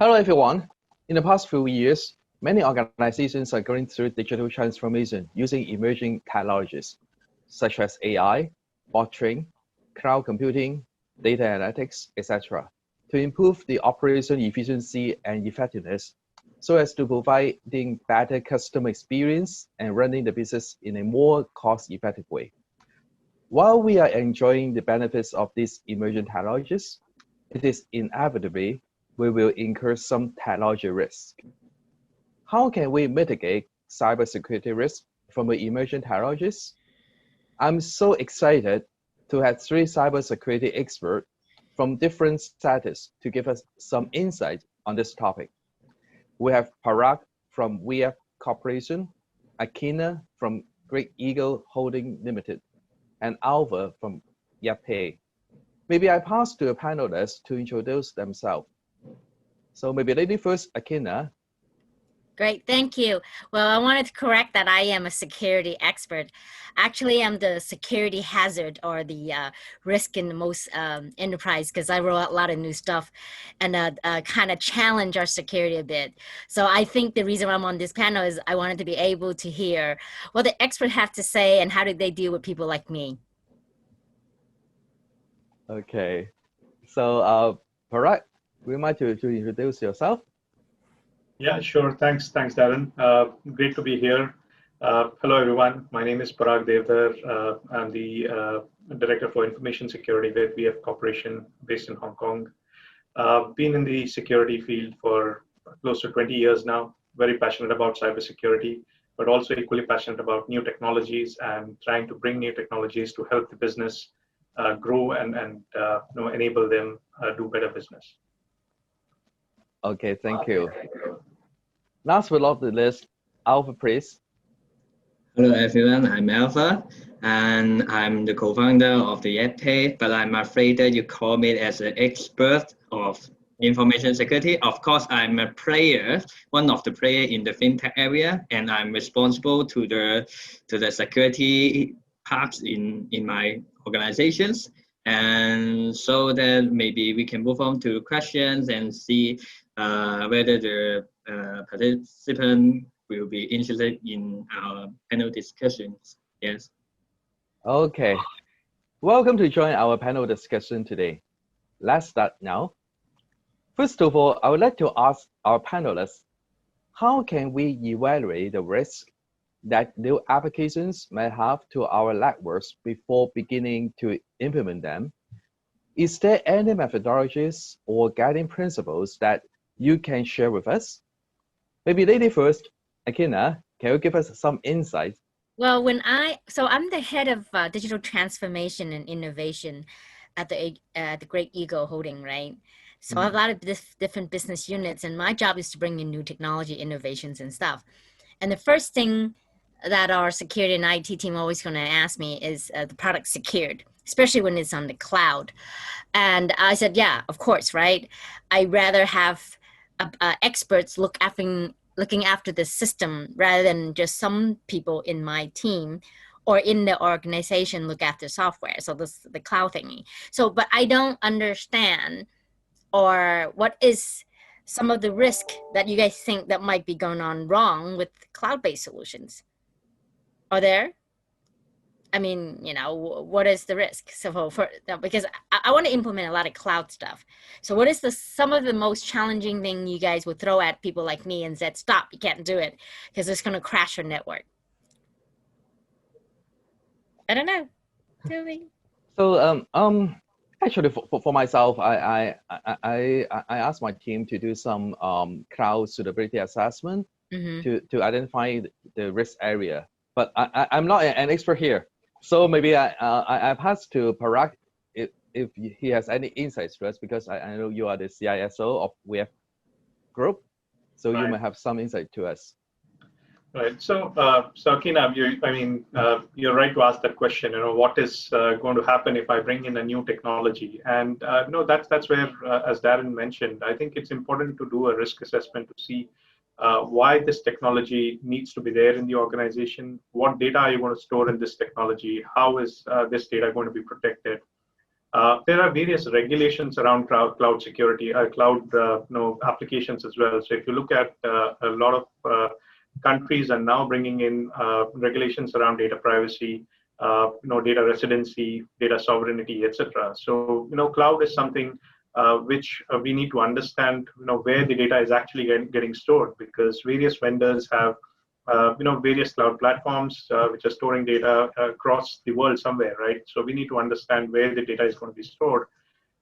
Hello, everyone. In the past few years, many organizations are going through digital transformation using emerging technologies such as AI, blockchain, cloud computing, data analytics, etc., to improve the operation efficiency and effectiveness so as to providing better customer experience and running the business in a more cost-effective way. While we are enjoying the benefits of these emerging technologies, it is inevitably we will incur some technology risk. How can we mitigate cybersecurity risk from the emerging technologies? I'm so excited to have three cybersecurity experts from different status to give us some insight on this topic. We have Parag from VF Corporation, Akina from Great Eagle Holding Limited, and Alva from Yapay. Maybe I pass to the panelists to introduce themselves. So maybe lady first, Akina. Great, thank you. Well, I wanted to correct that I am a security expert. Actually, I'm the security hazard or the risk in the most enterprise because I wrote a lot of new stuff and kind of challenge our security a bit. So I think the reason I'm on this panel is I wanted to be able to hear what the experts have to say and how do they deal with people like me. Okay, so Parag, would you mind to introduce yourself? Yeah, sure. Thanks, Darren. Great to be here. Hello, everyone. My name is Parag Devdar. I'm the Director for Information Security with VF Corporation based in Hong Kong. Been in the security field for close to 20 years now. Very passionate about cybersecurity, but also equally passionate about new technologies and trying to bring new technologies to help the business grow and enable them do better business. Okay, thank you. Last but not the least, Alpha, please. Hello everyone, I'm Alpha, and I'm the co-founder of the Yapay, but I'm afraid that you call me as an expert of information security. Of course, I'm a player, one of the players in the fintech area, and I'm responsible to the security parts in my organizations. And so that maybe we can move on to questions and see whether the participant will be interested in our panel discussions. Yes. Okay. Welcome to join our panel discussion today. Let's start now. First of all, I would like to ask our panelists, how can we evaluate the risk that new applications may have to our networks before beginning to implement them? Is there any methodologies or guiding principles that you can share with us? Maybe lady first, Akina, can you give us some insight? Well, I'm the head of digital transformation and innovation at the Great Eagle Holding, right? So I have a lot of different business units, and my job is to bring in new technology innovations and stuff. And the first thing that our security and IT team always going to ask me is the product secured, especially when it's on the cloud. And I said, yeah, of course, right? I'd rather have experts looking after the system rather than just some people in my team or in the organization look after software. So this the cloud thingy. So, but I don't understand or what is some of the risk that you guys think that might be going on wrong with cloud-based solutions? Are there? I mean, what is the risk? So because I want to implement a lot of cloud stuff. So what is some of the most challenging thing you guys would throw at people like me and said, stop, you can't do it because it's going to crash your network? I don't know. Tell me. So actually for myself, I asked my team to do some cloud suitability assessment to identify the risk area. But I'm not an expert here. So maybe I pass to Parag if he has any insights to us, because I know you are the CISO of VF Group, so you may have some insight to us. Right. So Akina, you're right to ask that question. What is going to happen if I bring in a new technology? And that's where, as Darren mentioned, I think it's important to do a risk assessment to see why this technology needs to be there in the organization. What data are you going to store in this technology? How is this data going to be protected? There are various regulations around cloud security, cloud applications as well. So if you look at a lot of countries are now bringing in regulations around data privacy, data residency, data sovereignty, etc. So cloud is something which we need to understand, where the data is actually getting stored, because various vendors have various cloud platforms which are storing data across the world somewhere, right? So we need to understand where the data is going to be stored,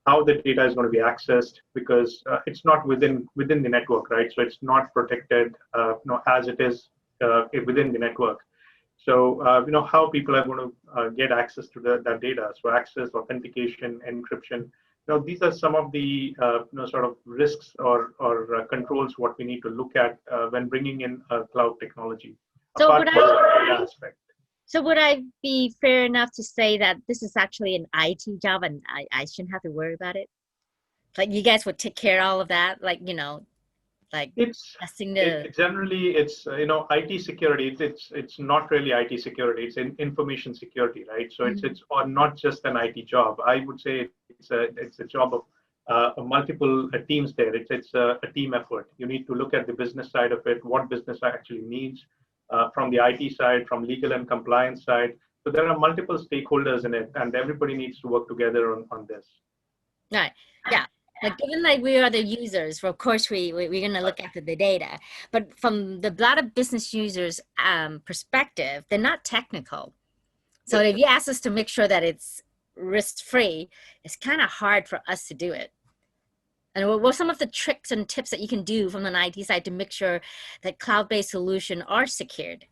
how the data is going to be accessed, because it's not within the network, right? So it's not protected, as it is within the network. So how people are going to get access to that data. So access, authentication, encryption. These are some of the sort of risks or controls what we need to look at when bringing in cloud technology. So apart from the data aspect. So would I be fair enough to say that this is actually an IT job and I shouldn't have to worry about it? Like you guys would take care of all of that, like like testing the. Generally it's IT security. It's not really IT security. It's information security, right? So it's or not just an IT job. I would say it's a job of multiple teams there. It's a team effort. You need to look at the business side of it, what business actually needs, from the IT side, from legal and compliance side. So there are multiple stakeholders in it, and everybody needs to work together on this. Right. Yeah. Like given like we are the users, of course we're gonna look after the data. But from the lot of business users perspective, they're not technical. So if you ask us to make sure that it's risk-free, it's kind of hard for us to do it. And what are some of the tricks and tips that you can do from an IT side to make sure that cloud-based solutions are secured?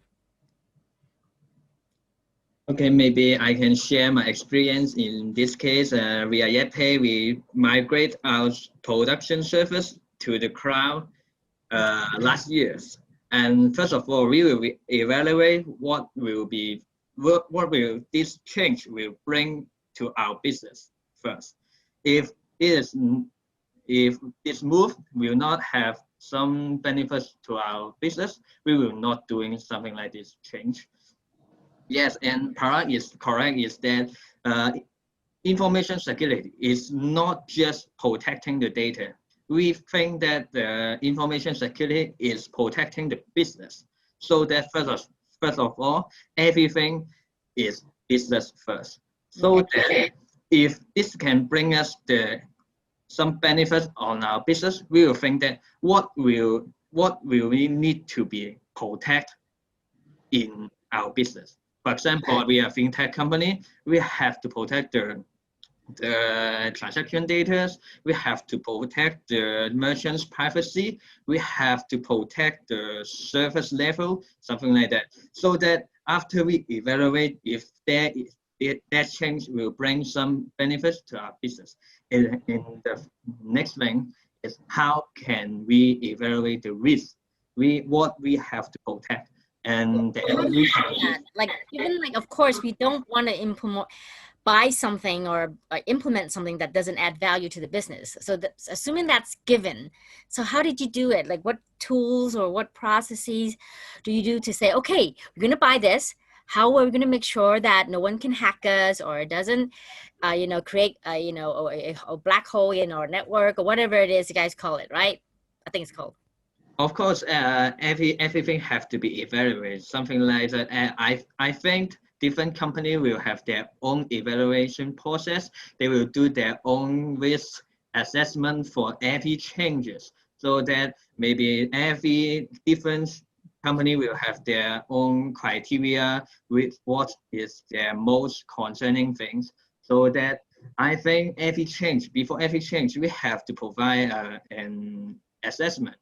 Okay, maybe I can share my experience in this case. Via YetPay, we migrate our production service to the cloud last year. And first of all, we will evaluate what will this change will bring to our business first. If this move will not have some benefits to our business, we will not doing something like this change. Yes, and Parag is correct, is that information security is not just protecting the data. We think that the information security is protecting the business. So that first of all, everything is business first. So that if this can bring us some benefits on our business, we will think that what will we need to be protect in our business. For example, we are a fintech company. We have to protect the transaction data. We have to protect the merchant's privacy. We have to protect the service level, something like that. So that after we evaluate if that change will bring some benefits to our business. And the next thing is how can we evaluate the risk? What we have to protect. And then we can, like even like of course we don't want to buy something or implement something that doesn't add value to the business. So assuming that's given, so how did you do it? Like what tools or what processes do you do to say, okay, we're going to buy this. How are we going to make sure that no one can hack us or it doesn't, create, a black hole in our network or whatever it is you guys call it, right? I think it's called. Of course, everything have to be evaluated. Something like that. I think different company will have their own evaluation process. They will do their own risk assessment for every changes. So that maybe every different company will have their own criteria with what is their most concerning things. So that I think before every change, we have to provide an assessment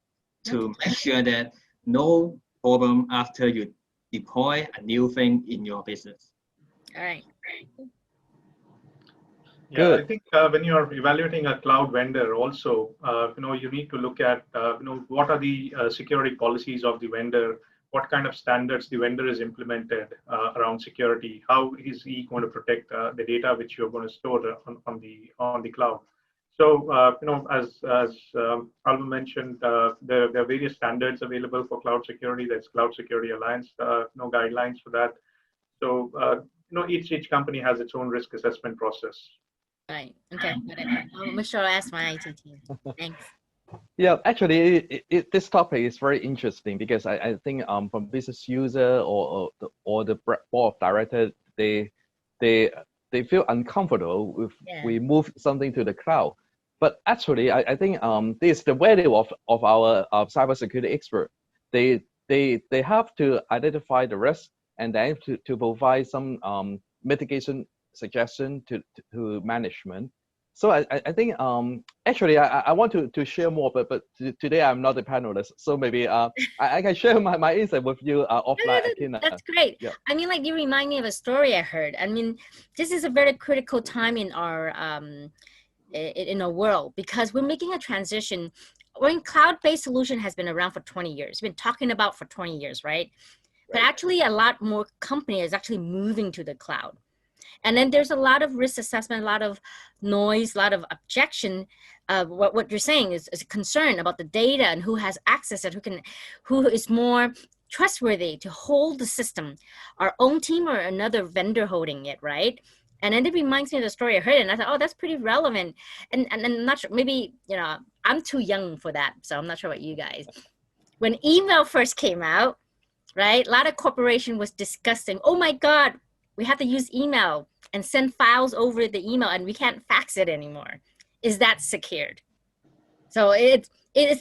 to make sure that no problem after you deploy a new thing in your business. All right. Yeah, Good. I think when you're evaluating a cloud vendor, also, you need to look at, what are the security policies of the vendor, what kind of standards the vendor is implemented around security, how is he going to protect the data which you're going to store on the cloud. So, as Alva mentioned, there are various standards available for cloud security. There's Cloud Security Alliance, guidelines for that. So, each company has its own risk assessment process. Right. Okay. Got it. I'll make sure I ask my IT team. Thanks. Yeah, actually, this topic is very interesting because I think from business user or the board of director, they they feel uncomfortable if Yeah. we move something to the cloud. But actually, I think this is the value of our cybersecurity expert. They have to identify the risk and then to provide some mitigation suggestion to management. So I think actually I want to share more, but today I'm not a panelist, so maybe I can share my insight with you offline, Akina. That's great. Yeah. I mean, like you remind me of a story I heard. I mean, this is a very critical time in our world because we're making a transition. When cloud-based solution has been around for 20 years, been talking about for 20 years, right? But actually, a lot more companies actually moving to the cloud. And then there's a lot of risk assessment, a lot of noise, a lot of objection. What you're saying is a concern about the data and who has access and who is more trustworthy to hold the system, our own team or another vendor holding it, right? And then it reminds me of the story I heard, and I thought, oh, that's pretty relevant. And I'm not sure, maybe, I'm too young for that, so I'm not sure about you guys. When email first came out, right, a lot of corporation was discussing, oh my God, we have to use email and send files over the email and we can't fax it anymore. Is that secured? So it's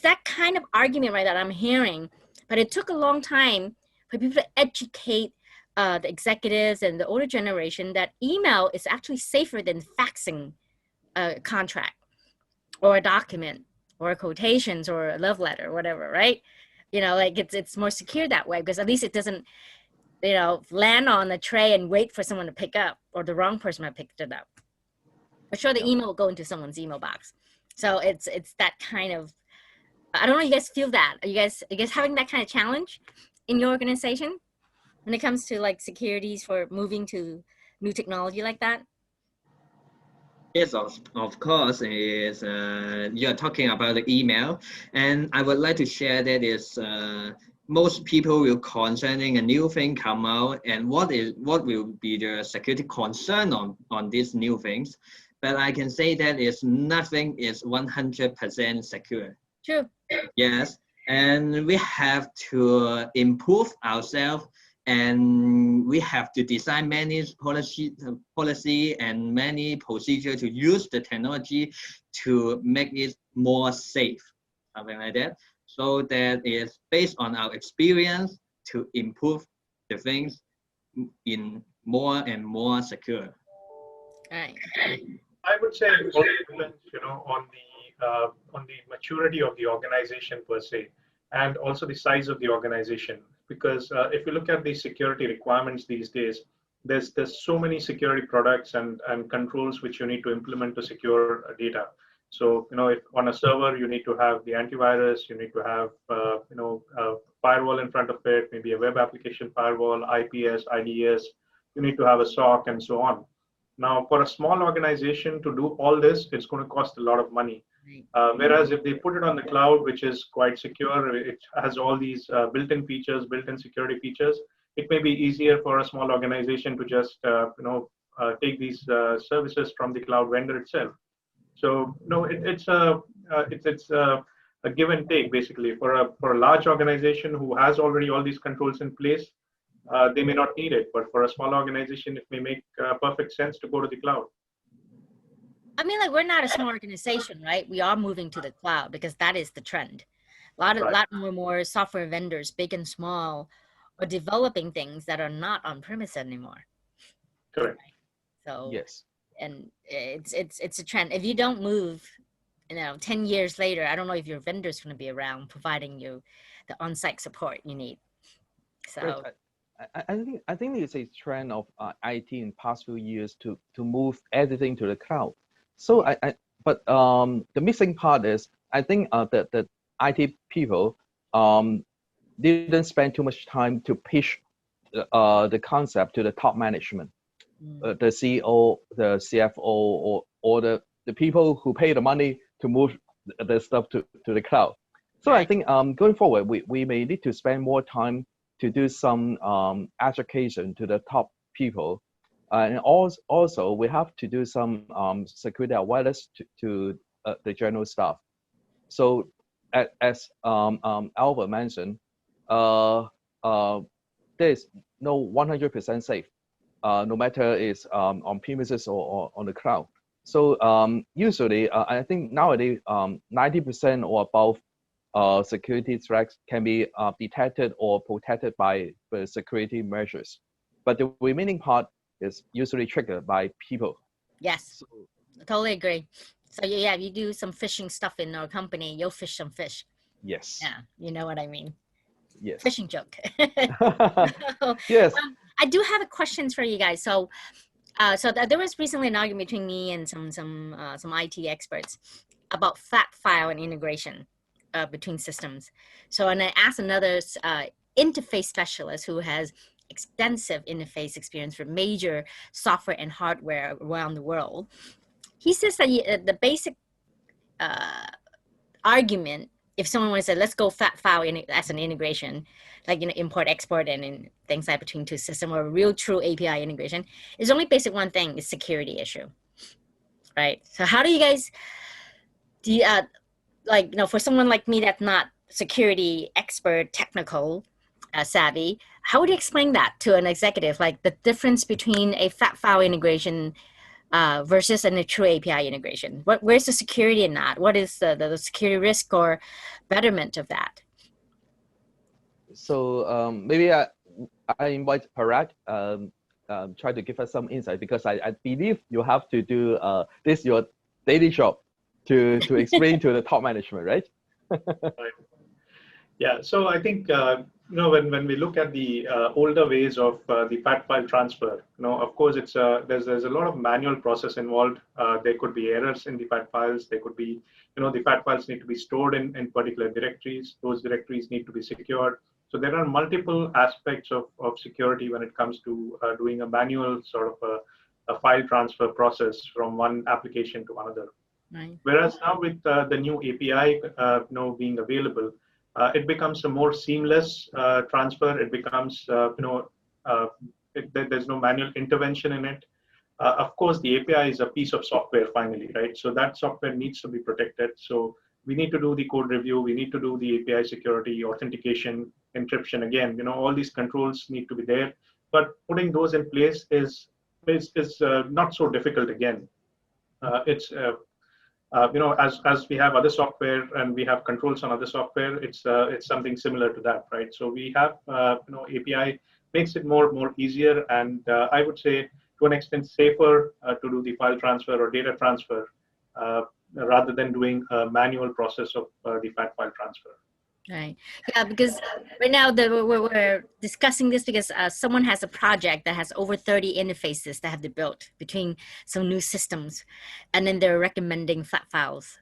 that kind of argument, right, that I'm hearing, but it took a long time for people to educate the executives and the older generation that email is actually safer than faxing a contract or a document or quotations or a love letter or whatever, right? Like it's more secure that way because at least it doesn't land on the tray and wait for someone to pick up, or the wrong person might pick it up. For sure, the email will go into someone's email box. So it's that kind of, I don't know, you guys feel that? Are you guys having that kind of challenge in your organization when it comes to like securities for moving to new technology like that? Yes, of course, is you're talking about the email, and I would like to share that is most people will concerning a new thing come out, and what will be the security concern on these new things. But I can say that is nothing is 100% secure. True. Yes, and we have to improve ourselves, and we have to design many policy and many procedure to use the technology to make it more safe, something like that. So that is based on our experience to improve the things in more and more secure. All right. I would say it also depends, on the maturity of the organization per se, and also the size of the organization. Because if you look at the security requirements these days, there's so many security products and controls which you need to implement to secure data. So if on a server you need to have the antivirus, you need to have a firewall in front of it, maybe a web application firewall, IPS, IDS. You need to have a SOC and so on. Now, for a small organization to do all this, it's going to cost a lot of money. Whereas if they put it on the cloud, which is quite secure, it has all these built-in features, built-in security features, it may be easier for a small organization to just take these services from the cloud vendor itself. So no, it's a give and take basically. For a large organization who has already all these controls in place, they may not need it, but for a small organization, it may make perfect sense to go to the cloud. I mean, like, we're not a small organization, right? We are moving to the cloud because that is the trend. A lot more software vendors, big and small, are developing things that are not on premise anymore. Correct. So yes, and it's a trend. If you don't move, 10 years later, I don't know if your vendor's going to be around providing you the on-site support you need. So. I think it's a trend of IT in past few years to move everything to the cloud. So but the missing part is I think that the IT people didn't spend too much time to pitch the concept to the top management, the CEO, the CFO, or the people who pay the money to move the stuff to the cloud. So I think going forward, we may need to spend more time to do some education to the top people And also we have to do some security awareness to the general staff. So as Albert mentioned, there's no 100% safe, no matter it's on premises or on the cloud. So usually, I think nowadays, 90% or above security threats can be detected or protected by the security measures. But the remaining part is usually triggered by people. Yes, So, I totally agree. So yeah, you do some fishing stuff in our company, you'll fish some fish. yes. Yeah, you know what I mean. Yes. Fishing joke. Yes. I do have a questions for you guys. So, there was recently an argument between me and some IT experts about flat file and integration between systems. So, and I asked another interface specialist who has extensive interface experience for major software and hardware around the world. He says that the basic argument, if someone wants to say, let's go flat file as an integration, like import, export, and in things like between two systems, or real true API integration, is only basic one thing: is security issue, right? So how do you guys for someone like me that's not security expert, technical savvy, how would you explain that to an executive, like the difference between a flat file integration versus a true API integration? Where's the security in that? What is the security risk or betterment of that? So maybe I invite Parag try to give us some insight, because I believe you have to do this your daily job to explain to the top management, right? Right. Yeah, so I think when we look at the older ways of the fat file transfer, of course it's there's a lot of manual process involved. There could be errors in the fat files. There could be the fat files need to be stored in particular directories. Those directories need to be secured. So there are multiple aspects of security when it comes to doing a manual sort of a file transfer process from one application to another. Right. Whereas now with the new API being available, it becomes a more seamless transfer. It becomes there's no manual intervention in it. Of course, the API is a piece of software finally, right? So that software needs to be protected. So we need to do the code review. We need to do the API security, authentication, encryption. Again, all these controls need to be there. But putting those in place is not so difficult. Again, it's as we have other software and we have controls on other software, it's something similar to that, right? So we have API makes it more easier, and I would say to an extent safer to do the file transfer or data transfer rather than doing a manual process of the fat file transfer. Right. Yeah, because right now we're discussing this because someone has a project that has over 30 interfaces that have been built between some new systems, and then they're recommending flat files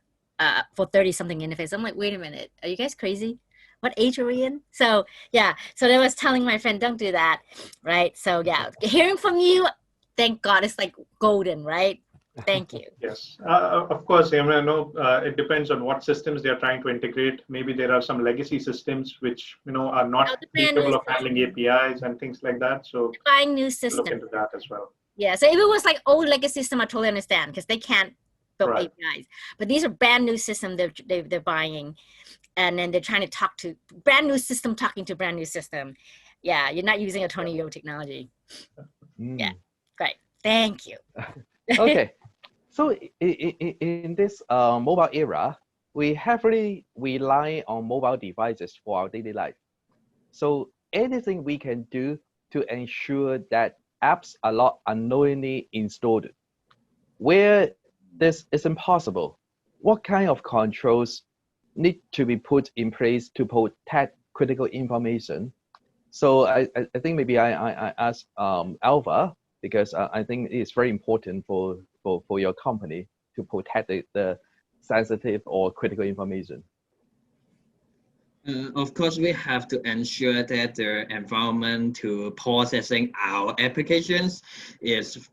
for 30-something interfaces. I'm like, wait a minute, are you guys crazy? What age are we in? So yeah, so I was telling my friend, don't do that, right? So yeah, hearing from you, thank God, it's like golden, right? Thank you. Yes, of course. I know it depends on what systems they're trying to integrate. Maybe there are some legacy systems which are not capable of handling APIs and things like that. So buying new systems, look into that as well. Yeah. So if it was like old legacy system, I totally understand because they can't build APIs. But these are brand new systems they're buying, and then they're trying to talk to brand new system talking to brand new system. Yeah, you're not using a Tony Yo technology. Yeah, great. Thank you. Okay. So in this mobile era, we heavily rely on mobile devices for our daily life. So anything we can do to ensure that apps are not unknowingly installed. Where this is impossible, what kind of controls need to be put in place to protect critical information? So I think maybe I ask Alva, because I think it's very important for your company to protect the sensitive or critical information. Of course, we have to ensure that the environment to processing our applications is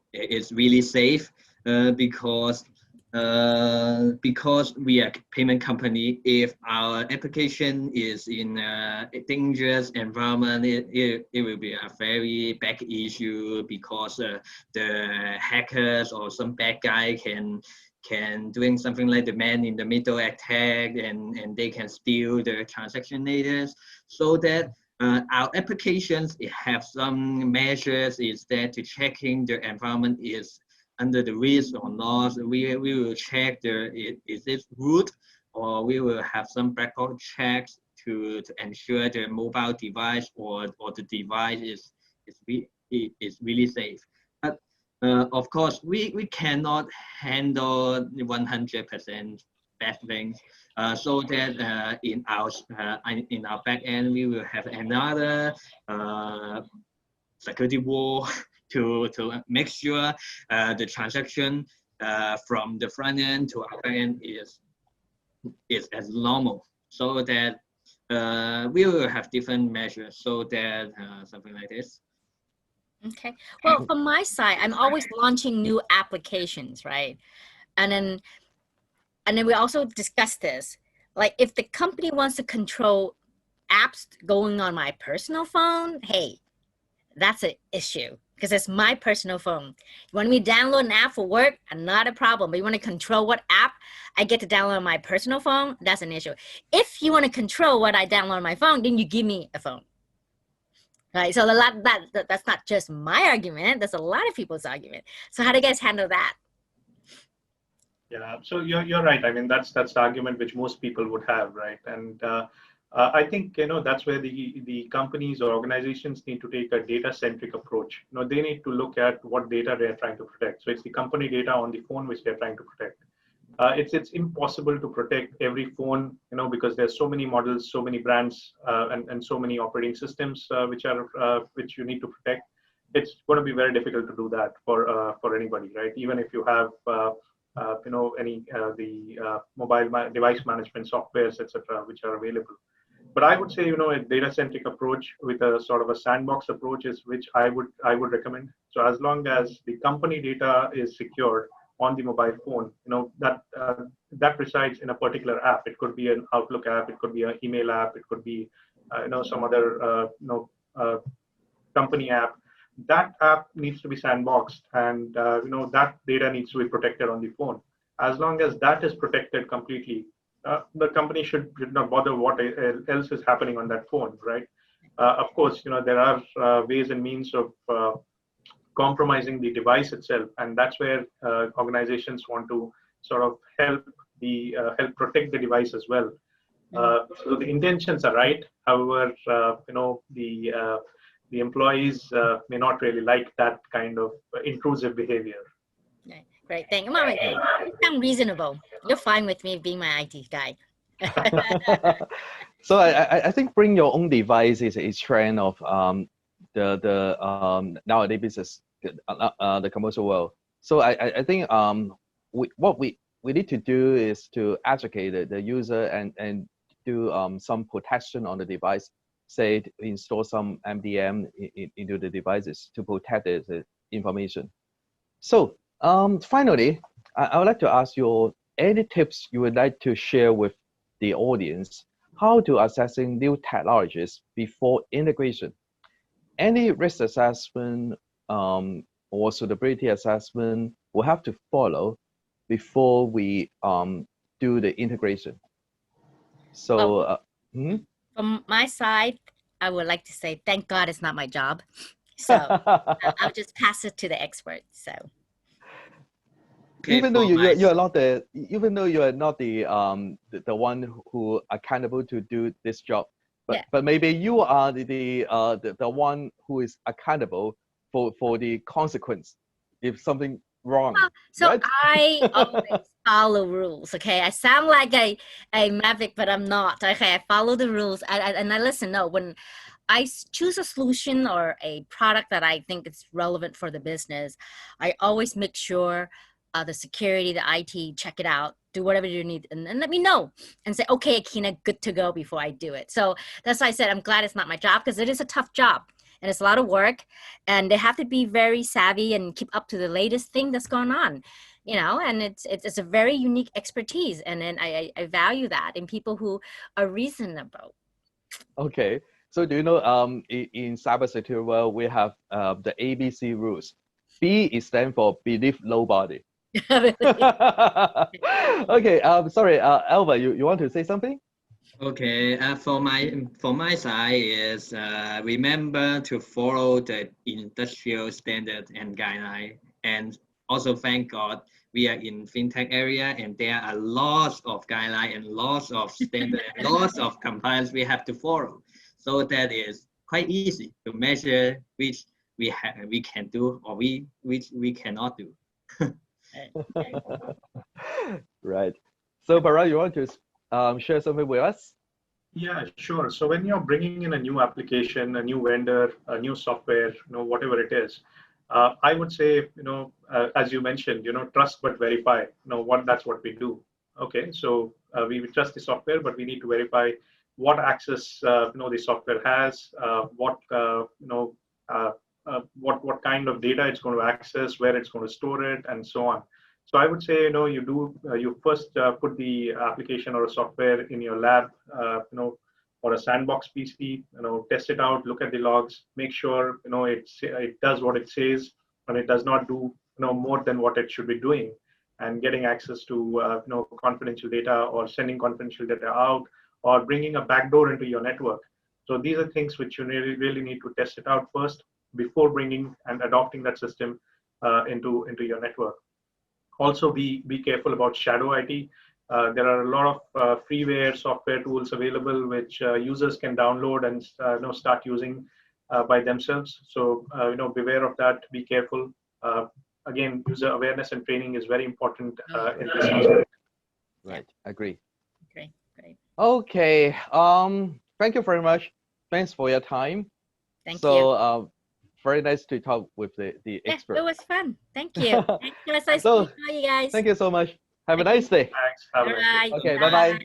really safe, because because we are a payment company, if our application is in a dangerous environment, it will be a very bad issue because the hackers or some bad guy can doing something like the man in the middle attack, and they can steal the transaction data. So that our applications have some measures is that to checking the environment is under the risk or not. We will check is it root, or we will have some background checks to ensure the mobile device or the device is really safe. But of course, we cannot handle 100% bad things. So that in our back end, we will have another security wall to make sure the transaction from the front end to our back end is as normal. So that we will have different measures. So that something like this. Okay. Well, from my side, I'm always launching new applications, right? And then we also discussed this. Like if the company wants to control apps going on my personal phone, hey, that's an issue because it's my personal phone. You want me to download an app for work? Not a problem. But you want to control what app I get to download on my personal phone? That's an issue. If you want to control what I download on my phone, then you give me a phone. Right, so that's not just my argument. That's a lot of people's argument. So how do you guys handle that? Yeah, so you're right. I mean, that's the argument which most people would have, right? And I think that's where the companies or organizations need to take a data-centric approach. They need to look at what data they're trying to protect. So it's the company data on the phone which they're trying to protect. It's impossible to protect every phone, because there's so many models, so many brands, and so many operating systems which you need to protect. It's going to be very difficult to do that for anybody, right? Even if you have the mobile device management softwares, etc., which are available. But I would say, a data-centric approach with a sort of a sandbox approach is which I would recommend. So as long as the company data is secured on the mobile phone, that resides in a particular app. It could be an Outlook app, it could be an email app, it could be some other company app. That app needs to be sandboxed, and that data needs to be protected on the phone. As long as that is protected completely, the company should not bother what else is happening on that phone, right? Of course, there are ways and means of compromising the device itself, and that's where organizations want to sort of help protect the device as well. So the intentions are right. However, the employees may not really like that kind of intrusive behavior. Okay, great, thank you. Mama, you sound reasonable. You're fine with me being my IT guy. So I think bring your own device is a trend of the nowadays business, the commercial world. So I think what we need to do is to educate the user and do some protection on the device. Say to install some MDM into the devices to protect the information. So finally, I would like to ask you any tips you would like to share with the audience how to assessing new technologies before integration. Any risk assessment or suitability assessment will have to follow before we do the integration. So from my side, I would like to say, thank God it's not my job. So I'll just pass it to the experts. So even though you are not the one who accountable to do this job, but maybe you are the one who is accountable for the consequence if something wrong. So right? I always follow rules. Okay, I sound like a maverick, but I'm not. Okay, I follow the rules and I listen. No, when I choose a solution or a product that I think is relevant for the business, I always make sure the security, the IT, check it out, do whatever you need, and let me know and say, okay, Akina, good to go before I do it. So that's why I said I'm glad it's not my job, because it is a tough job and it's a lot of work, and they have to be very savvy and keep up to the latest thing that's going on. you know, and it's a very unique expertise, and then I value that in people who are reasonable. Okay. So do you know in cybersecurity world we have the ABC rules. B is stand for believe nobody. Okay. Sorry, Alva, you want to say something? Okay, for my side is remember to follow the industrial standard and guideline, and also thank God we are in fintech area and there are lots of guideline and lots of standard and lots of compliance we have to follow. So that is quite easy to measure which we can do or which we cannot do. Right. So Parag, you want to share something with us? Yeah, sure. So when you're bringing in a new application, a new vendor, a new software, whatever it is, I would say, as you mentioned, trust but verify. That's what we do. Okay, so we trust the software, but we need to verify what access the software has, what kind of data it's going to access, where it's going to store it, and so on. So I would say, you first put the application or a software in your lab, or a sandbox PC, test it out, look at the logs, make sure, it does what it says, and it does not do, more than what it should be doing, and getting access to, confidential data, or sending confidential data out, or bringing a backdoor into your network. So these are things which you really need to test it out first before bringing and adopting that system into your network. Also, be careful about shadow IT. There are a lot of freeware software tools available which users can download and start using by themselves. So beware of that. Be careful. Again, user awareness and training is very important in this aspect. Right. Agree. Great. Okay. Thank you very much. Thanks for your time. Thank so, you. Very nice to talk with the expert. Yeah, it was fun. Thank you. It was nice So, to meet you guys. Thank you so much. Have a nice day. Thanks. Have a nice day. Okay. Bye-bye.